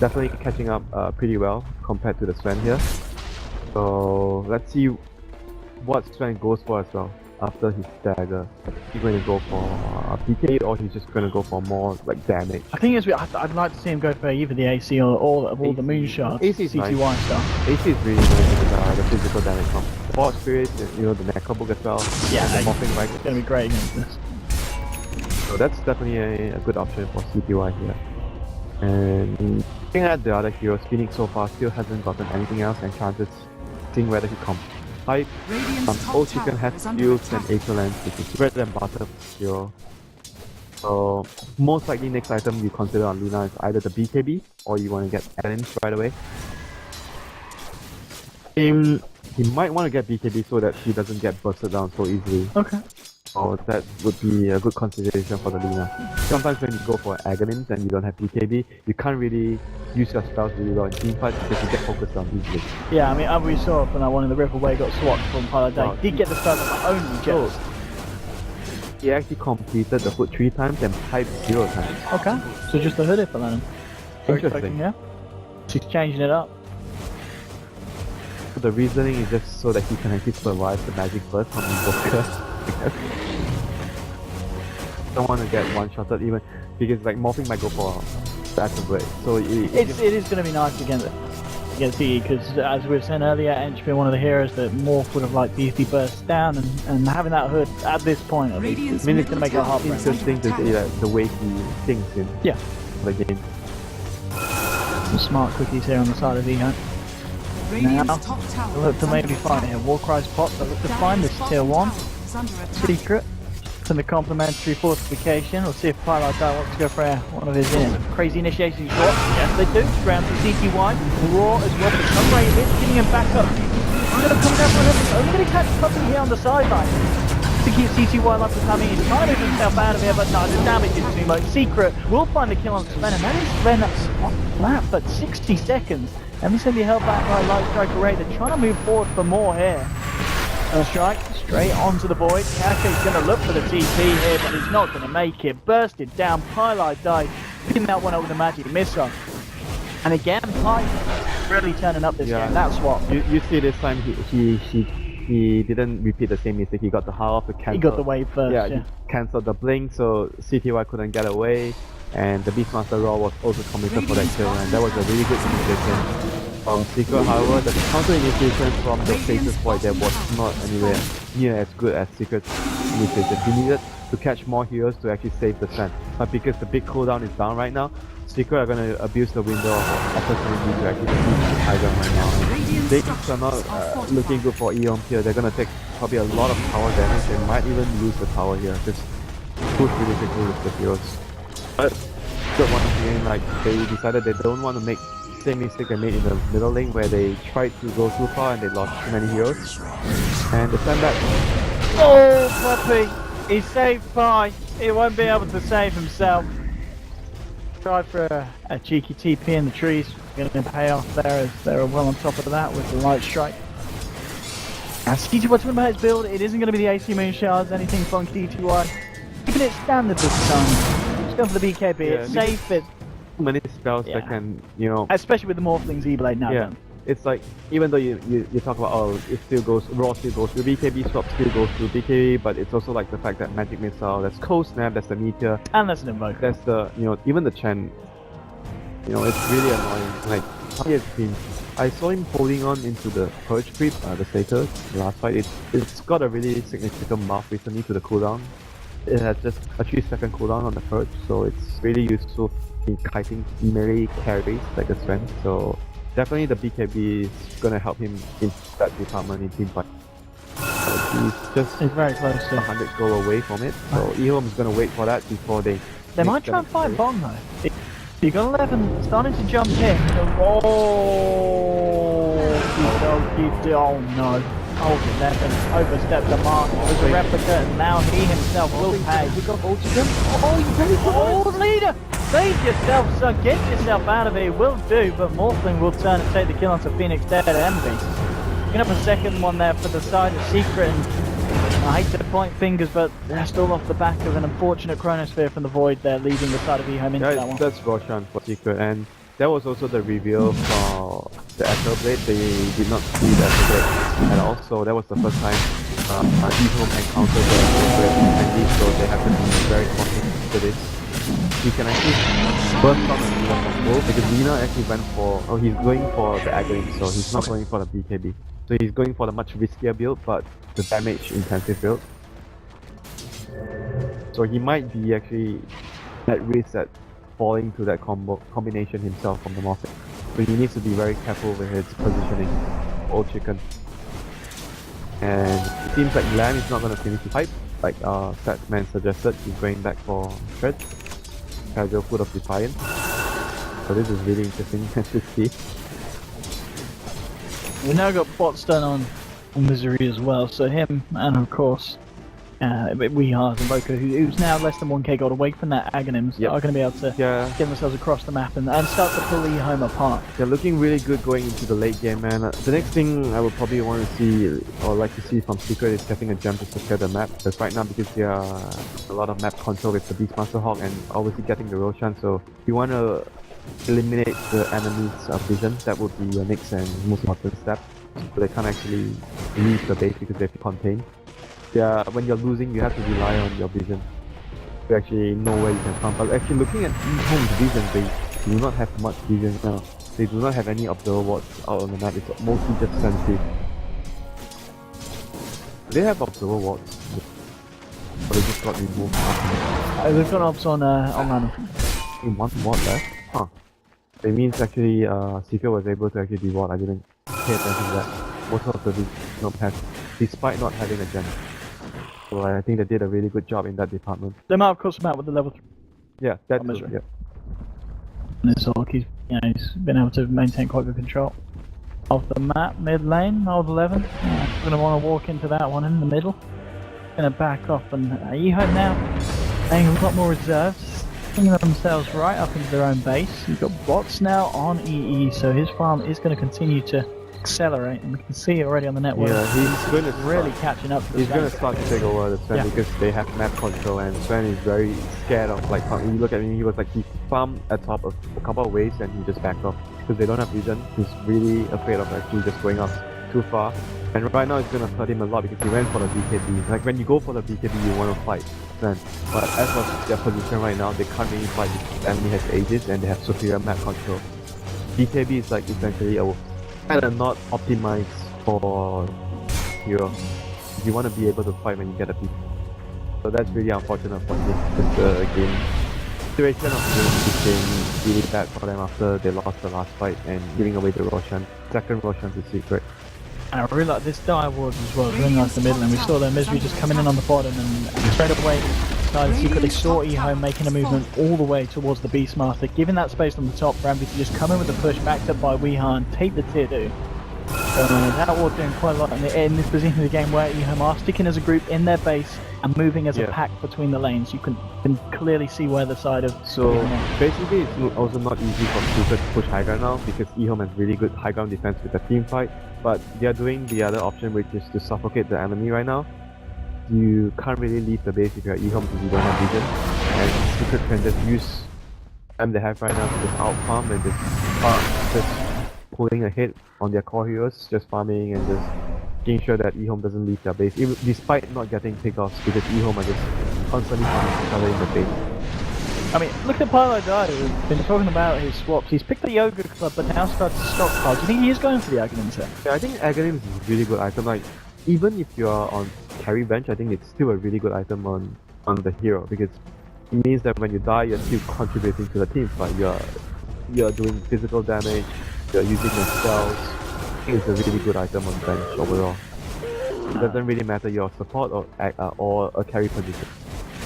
definitely catching up pretty well compared to the Sven here. So let's see what Sven goes for as well after his dagger. He's going to go for a PK or he's just going to go for more like damage. I think I'd like to see him go for either the AC or all the moon shards. AC is CTY nice. stuff. AC is really nice with the physical damage from Fort Spirit, you know, the Necro Book as well. Yeah, the Morphing Rifle. It's going to be great against this. So that's definitely a good option for CTY here. And looking at the other heroes, Phoenix so far still hasn't gotten anything else, and chances seeing whether he comes. Hype, Old Chicken has skills and excellence, which is bread and butter for hero. So most likely next item you consider on Luna is either the BKB or you want to get Addons right away. He might want to get BKB so that he doesn't get bursted down so easily. Okay. So that would be a good consideration for the Luna. Sometimes when you go for Aghanim's and you don't have BKB, you can't really use your spells really well in teamfights because you get focused on easily. Yeah, I mean, we saw from that one in the Ripple where he got swapped from Paladin. Wow. He did get the start but only just. He actually completed the hood 3 times and piped 0 times. Okay, so just the hoodie for Lennon. Interesting. Yeah. She's changing it up. So the reasoning is just so that he can actually survive the magic burst from Invoker. Don't want to get one-shotted even because like morphing might go for that's a break. So it is going to be nice against CE because as we were saying earlier, Entropy one of the heroes that Morph would have liked the easy burst down and having that hood at this point at least, I mean, it's going to make it hard for him. interesting to see the way he thinks in the game. Some smart cookies here on the side of EHOME. Now, look to maybe find it here. Warcry's pop, but look to find this tier 1 secret from the complimentary fortification. We'll see if Pilot wants to go for one of his crazy initiation shots. Yes, they do. Ground to CTY. Raw as well, but Sunray is getting him back up. He's going to come down for another. Only going to catch Puppey here on the sideline. To keep CTY like the timing. He's trying to move himself out of here, but no, the damage is too much. Secret will find the kill on Sven, and that is Sven that's flat, but 60 seconds. And he's going to be held back by Light Strike Array. They're trying to move forward for more here. Strike straight onto the void. Kake's going to look for the TP here, but he's not going to make it. Bursted down. Pylite died. Picking that one up with a magic missile. And again, Pylite really turning up this game. That's what. You see this time he didn't repeat the same mistake. He got the half to cancel. He got the wave first. Yeah, he canceled the blink, so CTY couldn't get away. And the Beastmaster Raw was also committed for that kill, and that was a really good initiation from Secret. However, the counter initiation from the Faceless Void there was not anywhere near as good as Secret's initiation. He needed to catch more heroes to actually save the Sven. But because the big cooldown is down right now, Secret are going to abuse the window of opportunity to actually defeat the Tiger right now. Things are not looking good for EHOME here. They're going to take probably a lot of tower damage. They might even lose the tower here. Just push really quickly with the heroes. But good one again, like they decided they don't want to make the same mistake they made in the middle lane where they tried to go too far and they lost too many heroes. And they stand back. Oh, Puppey! He's saved by. He won't be able to save himself. Try for a cheeky TP in the trees. Going to pay off there as they're well on top of that with the Light Strike. And CTY talking about his build, it isn't going to be the AC Moon Shards, anything from CTY. Keeping it standard this time. Going for the BKB, it's safe, it's many spells that can, you know, especially with the Morphling's E-Blade now. Yeah, it's like even though you talk about it still goes Raw still goes through BKB, Swap still goes through BKB, but it's also like the fact that Magic Missile, that's Cold Snap, that's the Meteor, and that's an Invoker. That's the even the Chen You know, it's really annoying. Like, how he has been. I saw him holding on into the Purge creep, the status, the last fight. It's got a really significant buff recently to the cooldown. It has just a 3-second cooldown on the Purge, so it's really useful in kiting melee carries like the strength. So definitely the BKB is gonna help him in that department in team fight. He's just He's very close to 100 goal away from it, so EHOME is gonna wait for that before they might try and fight Bong though. You got 11 starting to jump in. Oh no. Oh, 11 overstepped the mark. It was a replica, and now he himself will pay. He got ultimate. Oh, leader! Save yourself, son. Get yourself out of here. Will do, but Morphling will turn and take the kill onto Phoenix dead at Envy. Gonna have a second one there for the side of Secret, and I hate to point fingers, but they're still off the back of an unfortunate Chronosphere from the Void there, leading the side of EHOME into that one. That's Roshan for Secret, and that was also the reveal for the Echo Blade. They did not see the Echo Blade at all, so that was the first time EHOME encountered the Echo Blade and so they have to be very cautious to this. You can actually burst on the Lina from both, because Lina actually went for, he's going for the Aghanim, so he's not going for the BKB. So he's going for the much riskier build, but the damage intensive build. So he might be actually at risk at falling to that combination himself from the market. So he needs to be very careful with his positioning. Old chicken. And it seems like Lamb is not going to finish the fight, like Statsman suggested. He's going back for Shred. Casual Foot of Defiance. So this is really interesting to see. We now got bots done on Misery as well, so him and of course Weehar's Invoker, who's now less than 1k gold away from that Aghanims, are going to be able to get themselves across the map and start to pull EHOME apart. They're looking really good going into the late game, man. The next thing I would probably want to see, or like to see from Secret, is getting a gem to secure the map. Because right now, because there are a lot of map control with the Beastmaster Hawk and obviously getting the Roshan, so if you want to eliminate the enemy's vision, that would be your next and most important step. So they can't actually leave the base because they have to contain. When you're losing, you have to rely on your vision to actually know where you can come. But actually looking at EHOME's vision, they do not have much vision now. They do not have any observer wards out on the map, it's mostly just sensitive. They have observer wards, but they just got removed. They've got ops on Lana. One ward left? Huh. It means actually Seeker was able to actually reward. I didn't pay attention to that. Most of the don't have, despite not having a gem. So I think they did a really good job in that department. They might have crossed him out with the level 3. Yeah, that's Misery. yeah. And this Hawk, he's been able to maintain quite good control of the map. Mid lane, old 11. Going to want to walk into that one in the middle. Going to back off, and EHOME now playing a lot more reserves, bringing themselves right up into their own base. You've got bots now on EE, so his farm is going to continue to accelerate, and we can see it already on the network. Yeah, he's going to really catching up to the He's going to start to take over the Sven because they have map control, and Sven is very scared of, like, when you look at him, he was like, he farmed at top of a couple of waves and he just backed off because they don't have vision. He's really afraid of actually just going up too far, and right now it's going to hurt him a lot because he went for the BKB. Like, when you go for the BKB, you want to fight Sven, but as of their position right now, they can't really fight because the enemy has Aegis and they have superior map control. BKB is like essentially a kind of not optimized for hero. You want to be able to fight when you get a piece. So that's really unfortunate for him. Because the game situation of the game became really bad for them after they lost the last fight and giving away the Roshan. Second Roshan to Secret. I really like this Dire Ward as well, really nice in the middle, and we saw their Misery just coming in on the bottom and straight away Secretly saw EHOME making a movement all the way towards the Beastmaster, giving that space on the top for Envy to just come in with a push, backed up by Weehan, take the tier 2. That was doing quite a lot in this position of the game where EHOME are sticking as a group in their base and moving as a pack between the lanes. You can clearly see where the side of... So basically it's also not easy for Secret to push high ground now because EHOME has really good high ground defense with the team fight, but they are doing the other option, which is to suffocate the enemy right now. You can't really leave the base if you're EHOME because you don't have vision, and Secret can just use time they have right now to just out farm and just pulling ahead on their core heroes, just farming and just making sure that EHOME doesn't leave their base, even despite not getting takeoffs because EHOME are just constantly farming each other in the base. I mean, look at Pylo Dai, we've been talking about his swaps. He's picked the Yoga Club, but now starts to stockpile. Do you think he is going for the Aghanim set? Yeah, I think Aghanim is a really good item. Like, even if you are on carry bench, I think it's still a really good item on the hero, because it means that when you die, you're still contributing to the team. But you're doing physical damage, you're using your spells. I think it's a really good item on bench overall. It doesn't really matter your support or a carry position.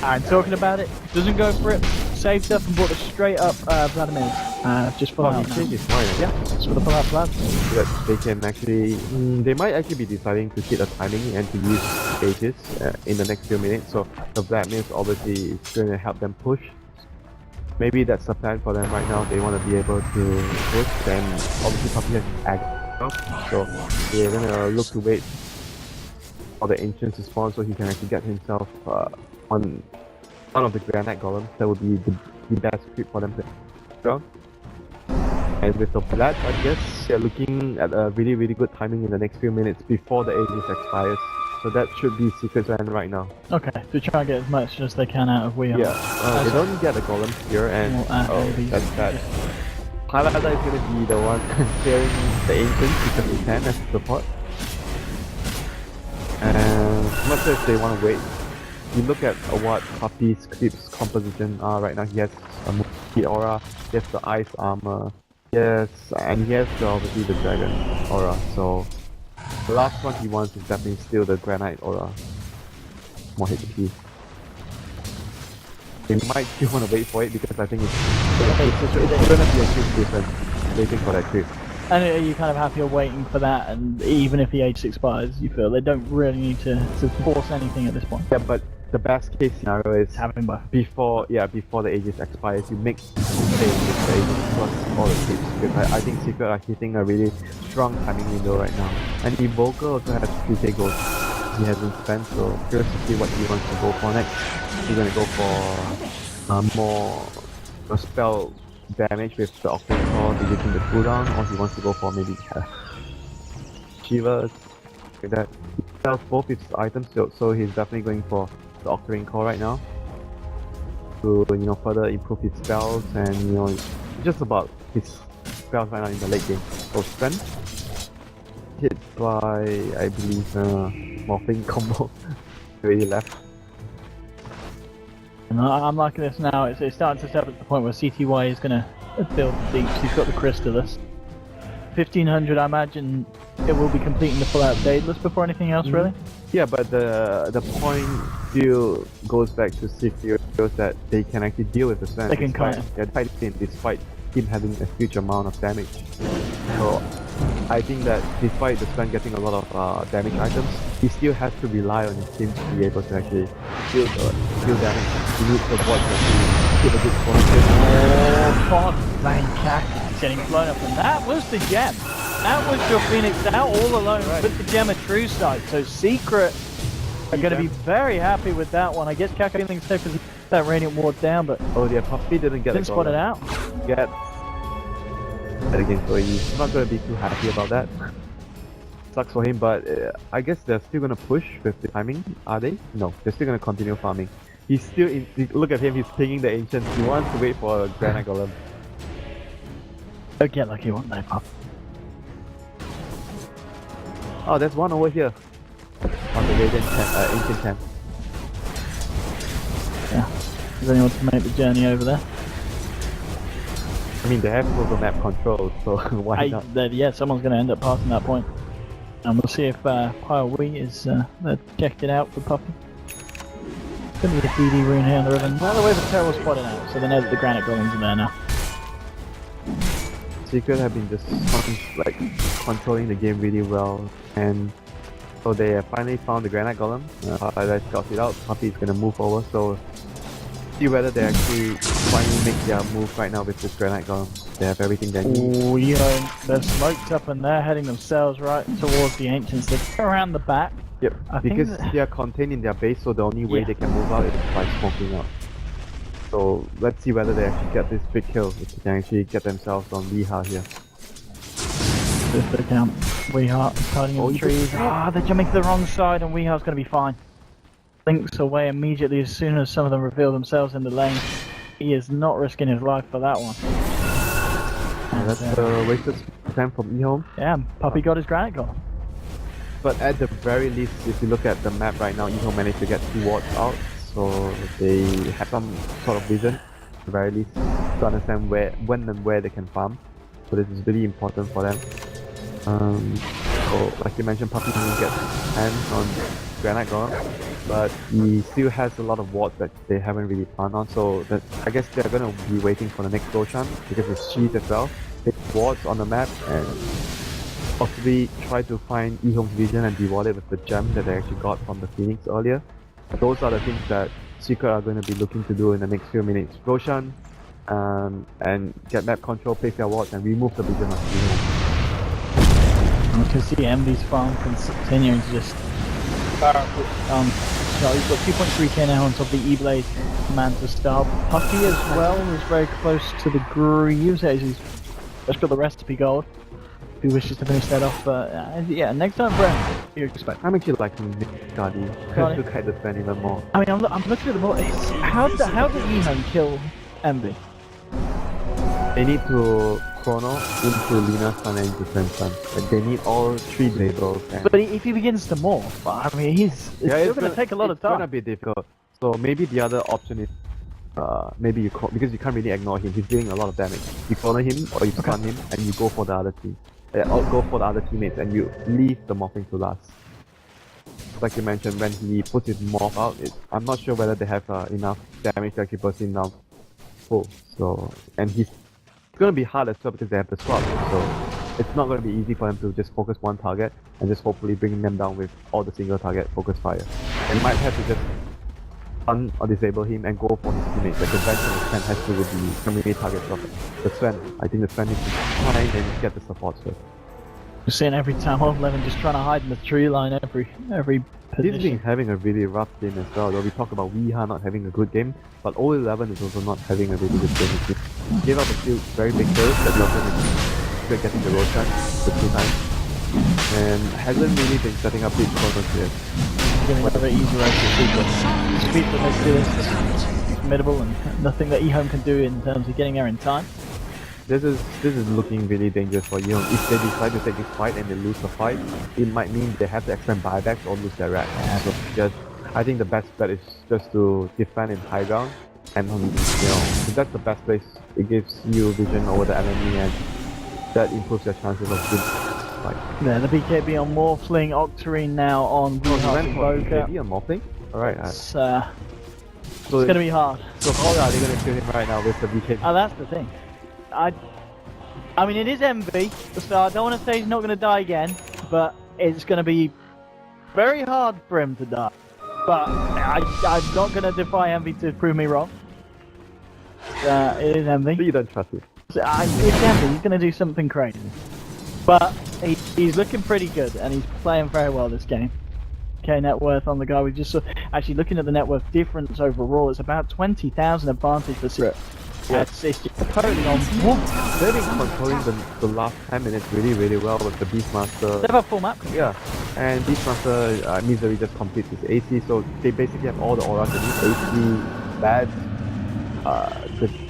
And talking about it, doesn't go for it, saved up and brought it straight up Vladimir's. Just pull out he now. changed his mind. Yeah, just for the pull out Vlad. So that they can actually, they might actually be deciding to hit a timing and to use Aegis in the next few minutes. So the Vladimir's obviously is going to help them push. Maybe that's the plan for them right now. They want to be able to push. Then obviously Puppy has Ag, so they're going to look to wait for the Ancients to spawn so he can actually get himself on one of the Granite Golems. That would be the best creep for them to go. And with the Blood, I guess they're looking at a really, really good timing in the next few minutes before the Aegis expires. So that should be Secret's end right now. Okay, to try and get as much as they can out of Weir. Yeah, they don't get the Golems here, and that's bad. Pilata is going to be the one clearing the Ancients because he can as support. And I'm not sure if they want to wait. You look at what Puppy's creep's composition are right now. He has a Mookie aura, he has the ice armor, yes, and he has obviously the dragon aura. So the last one he wants is definitely still the granite aura. More HP. They might still want to wait for it because I think it's gonna be a huge difference waiting for that creep. And are you kind of happy waiting for that, and even if the age expires, you feel they don't really need to force anything at this point? Yeah, but the best case scenario is having both. Before the Aegis expires, you make something with the Aegis plus all the creeps. Because I think Secret are hitting a really strong timing window right now. And Invoker also has 3k gold he hasn't spent, so curious to see what he wants to go for next. He's gonna go for more spell damage with the Octane Core, deleting the cooldown, or he wants to go for maybe Shivas, like that. He sells both his items, so he's definitely going for the Octane Core right now to further improve his spells and just about his spells right now in the late game. So strength hit by I believe morphing combo already left. And I'm liking this now. It's starting to step at the point where CTY is going to build the deeps. He's got the Crystallis. 1500, I imagine it will be completing the full out Daedalus before anything else, really? Yeah, but the point still goes back to Sephiroth that they can actually deal with the Sven. They can despite him having a huge amount of damage. So I think that despite the Sven getting a lot of damage items, he still has to rely on his team to be able to actually deal damage. He needs to avoid to keep a good position. Oh, God, He's getting blown up, and that was the gem. That was your Phoenix out all alone with the gem at True Sight. So Secret are going to be very happy with that one. I guess Kako feeling safe as that Radiant Ward down, but oh yeah, Puppy didn't spot it out. Get that again, so he's not going to be too happy about that. Sucks for him, but I guess they're still going to push with the timing, are they? No, they're still going to continue farming. He's still look at him, he's pinging the Ancients. He wants to wait for a Granite Golem. Don't get lucky, won't they, Pup? Oh, there's one over here on the Radiant Ancient Camp. Yeah. Does anyone to make the journey over there? I mean, they have global map control, so why not? Yeah, someone's going to end up passing that point. And we'll see if Pile Wee is checked it out for Puppy. Going to be a DD rune here on the ribbon. Well, the way the Terror spotted out, so they know that the Granite Golems are there now. Secret have been just controlling the game really well, and so they have finally found the Granite Golem. Paradise got it out. Puppy is gonna move over, so see whether they actually finally make their move right now with this Granite Golem. They have everything they need. Oh, yeah, they're smoked up and they're heading themselves right towards the Ancients. They go around the back. Yep, because they are contained in their base, so the only way they can move out is by smoking out. So let's see whether they actually get this big kill, if they can actually get themselves on Weeha here. Just the count. Weeha hiding in the trees. They're jumping to the wrong side and Weeha's going to be fine. Links away immediately as soon as some of them reveal themselves in the lane. He is not risking his life for that one. That's wasted time from EHOME. Yeah, Puppy got his granite goal. But at the very least, if you look at the map right now, EHOME managed to get 2 wards out, so they have some sort of vision, at the very least, to understand when and where they can farm. So this is really important for them. So like you mentioned, Puppy didn't get hands on Granite Golem, but he still has a lot of wards that they haven't really planned on, so that, I guess they're gonna be waiting for the next Roshan, because it's cheese as well. Take wards on the map and possibly try to find EHOME's vision and reward it with the gem that they actually got from the Phoenix earlier. Those are the things that Secret are going to be looking to do in the next few minutes. Roshan, and get map control, place their wards, and remove the vision of EHOME. You can see Envy's farm continuing to just so he's got 2.3k now on top of the E-Blade Manta Star. Puppy as well is very close to the Greaves. He's just got the recipe gold. Who wishes to finish that off, but yeah, next time, Brent, what do you expect? I'm actually liking Guardi. To kind of defend even more. I mean, I'm looking at the more. How did EHOME kill Envy? They need to chrono into Lina's stun and into Sven's stun. Like, they need all 3 labels. But if he begins to morph, I mean, it's still going to take a lot of time. It's going to be difficult. So maybe the other option is maybe you because you can't really ignore him. He's doing a lot of damage. You corner him or you stun him and you go for the other team. Or go for the other teammates and you leave the morphing to last. Like you mentioned, when he puts his morph out, I'm not sure whether they have enough damage to actually burst him down full. So, and it's gonna be hard as well because they have the swap. So it's not gonna be easy for them to just focus one target and just hopefully bring them down with all the single target focus fire. And you might have to just stun or disable him and go for his teammates. Like eventually Sven has to with the community targets of the Sven. I think the Sven needs to try and get the supports first. We're seeing every time off 11 just trying to hide in the tree line every position. He's been having a really rough game as well. Though we talk about Weeha not having a good game, but 011 is also not having a really good game. He gave up a few very big kills that he also did getting the Roshan the 2 times. And hasn't really been setting up big corners yet. Giving another easy road to Secret. Speed that makes this formidable and nothing that EHOME can do in terms of getting there in time. This is looking really dangerous for you. If they decide to take this fight and they lose the fight, it might mean they have to expand buybacks or lose their rack. So I think the best bet is just to defend in high ground, and if that's the best place, it gives you vision over the enemy, and that improves your chances of good fight. Yeah, the BKB on Morphling, Octarine now on Invoker. BKB on Morphling? Alright. It's gonna be hard. So how are they gonna kill him right now with the BKB? Oh, that's the thing. I mean, it is Envy, so I don't want to say he's not going to die again, but it's going to be very hard for him to die. But I'm not going to defy Envy to prove me wrong. It is Envy. So you don't trust it? It's Envy, he's going to do something crazy. But he's looking pretty good, and he's playing very well this game. Okay, net worth on the guy. We just saw, actually looking at the net worth difference overall, it's about 20,000 advantage for Secret. Yeah. It's just totally on. They've been controlling the last 10 minutes really well with the Beastmaster. They have a full map. Yeah, and Beastmaster Misery just completes his AC, so they basically have all the auras they need. AC, Bad,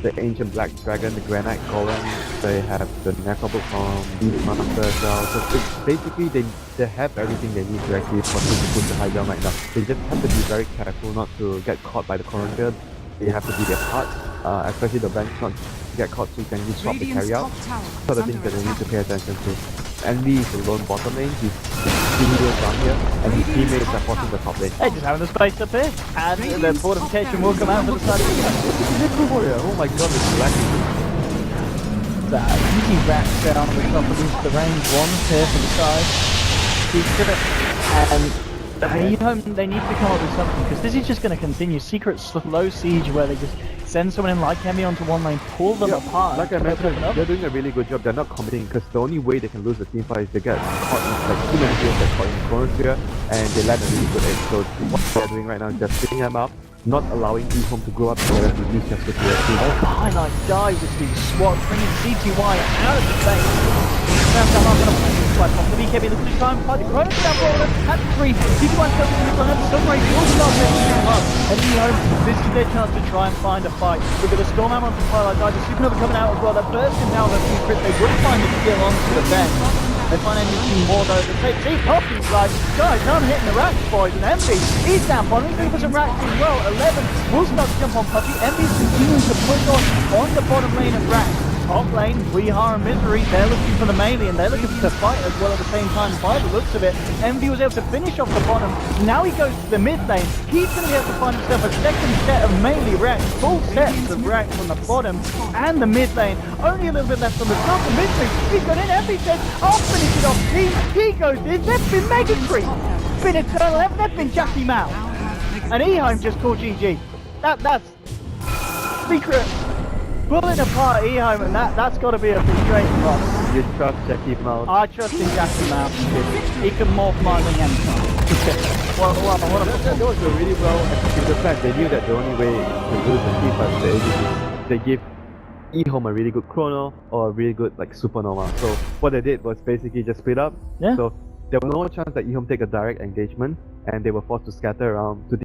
the Ancient Black Dragon, the Granite Golem, they have the Necrobook from Beastmaster as well. So it's basically they have everything they need to actually continue to push the high ground right now. They just have to be very careful not to get caught by the Corinthian. They have to do their part, especially the bench not get caught so you can use swap to carry out. So the things that they need to pay attention to. Envy is the lone bottom lane, he's really down here, and his teammates are forcing the top lane. Hey, just having the space up here, and the fortification will come out for the side of the game. Nickel Warrior, oh my god, it's lacking. Easy back down the top of these, the range ones here for the side. And they need to come up with something, because this is just going to continue. Secret slow siege where they just send someone in like Hemi onto one lane, pull them apart. Like I mentioned, they're doing a really good job. They're not committing, because the only way they can lose the team fight is they get caught in like too many players get caught in the chronosphere and they land a really good edge. So what they're doing right now is just picking them up, not allowing EHOME to grow up together to use their superiority. Highlight dive with the SWAT, bringing CTY out of the base. Now, by Pop. The BKB looks to try and fight the Chrono down forward at 3. CP1 tells him to have some race. Will start making him up. And EHOME, this is their chance to try and find a fight. We've got a Storm Hammer onto Twilight Guys, a Supernova coming out as well. That burst him down the secret. They would find the skill onto the bench. They find anything more though. The take see Poppy's like, guys, I'm hitting the racks, boys, and Envy, he's down on me, looking for some racks as well. 11 will start to jump on Puppy. Envy's continuing to push on the bottom lane of racks. Top lane, Weehar and Misery, they're looking for the melee and they're looking to fight as well at the same time by the looks of it. Envy was able to finish off the bottom. Now he goes to the mid lane. He's going to be able to find himself a second set of melee racks, full sets of racks on the bottom and the mid lane. Only a little bit left on the top. The Misery, he's got in. Envy says, I'll finish it off. He goes in. That's been Mega Tree. Been Eternal Heaven. That's been Jackie Mao. And EHOME just called GG. That's secret. Pulling apart EHOME, and that's got to be a frustrating loss. You trust Jackie Mao? I trust in Jackie Mao. He can morph my wing anytime. That was a really well executed plan. They knew that the only way to lose the team fight is they give EHOME a really good chrono or a really good like supernova. So what they did was basically just split up. Yeah. So there was no chance that EHOME take a direct engagement, and they were forced to scatter around to